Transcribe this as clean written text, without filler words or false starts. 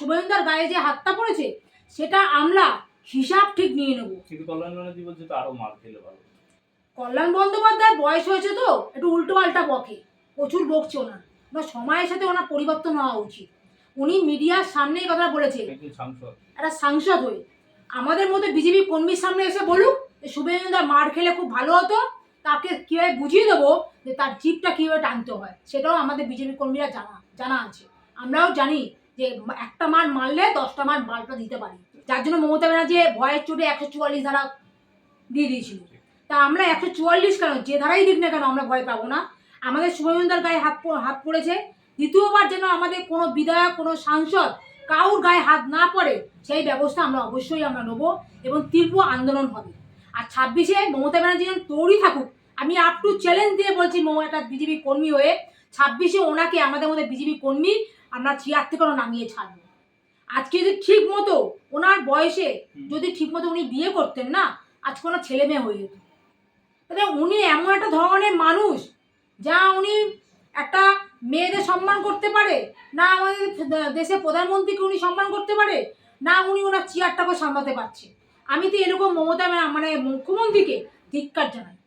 শুভেন্দুর গায়ে যে হাতটা পড়েছে সেটা আমরা হিসাব ঠিক নিয়ে নেবো। কিন্তু কল্যাণ ব্যানার্জি বলছে তো আরো মার খেলে ভালো। কল্যাণ বন্দ্যোপাধ্যায় বয়স হয়েছে তো একটু উল্টো পাল্টা বকে, প্রচুর বকছে ওনার, সময়ের সাথে ওনার পরিবর্তন হওয়া উচিত। উনি মিডিয়ার সামনে কথা বলেছে, একটা সাংসদ হয়ে আমাদের মতো বিজেপি কর্মীর সামনে এসে বলুক যে শুভেন্দুদা মার খেলে খুব ভালো হতো, তাকে কীভাবে বুঝিয়ে দেবো যে তার জিপটা কীভাবে টানতে হয়, সেটাও আমাদের বিজেপি কর্মীরা জানা আছে। আমরাও জানি যে একটা মার মারলে 10টা মার মালটা দিতে পারি, যার জন্য মমতা ব্যানার্জি ভয়ের চোটে 144 ধারা দিয়ে দিয়েছিল। তা আমরা 144 কেন, যে ধারাই দিক না কেন আমরা ভয় পাবো না। আমাদের শুভেন্দুর গায়ে হাত পড়েছে, দ্বিতীয়বার যেন আমাদের কোনো বিধায়ক কোনো সাংসদ কাউর গায়ে হাত না পড়ে সেই ব্যবস্থা আমরা অবশ্যই নেবো এবং তীব্র আন্দোলন হবে। আর 26-এ মমতা ব্যানার্জি যেন তৈরি থাকুক, আমি আপ টু চ্যালেঞ্জ দিয়ে বলছি, একটা বিজেপি কর্মী হয়ে 26-এ ওনাকে আমাদের মধ্যে বিজেপি কর্মী আমরা চেয়ার থেকে নামিয়ে ছাড়বো। আজকে যদি ঠিক মতো ওনার বয়সে যদি ঠিক মতো উনি বিয়ে করতেন না, আজকে ওনার ছেলে মেয়ে হয়ে যেত। তাহলে উনি এমন একটা ধরনের মানুষ যা উনি একটা মেয়েদের সম্মান করতে পারে না, আমাদের দেশের প্রধানমন্ত্রীকে উনি সম্মান করতে পারে না, উনি ওনার চেয়ারটাকে সামলাতে পারছে। আমি তো এরকম মমতা মুখ্যমন্ত্রীকে ধিক্কার জানাই।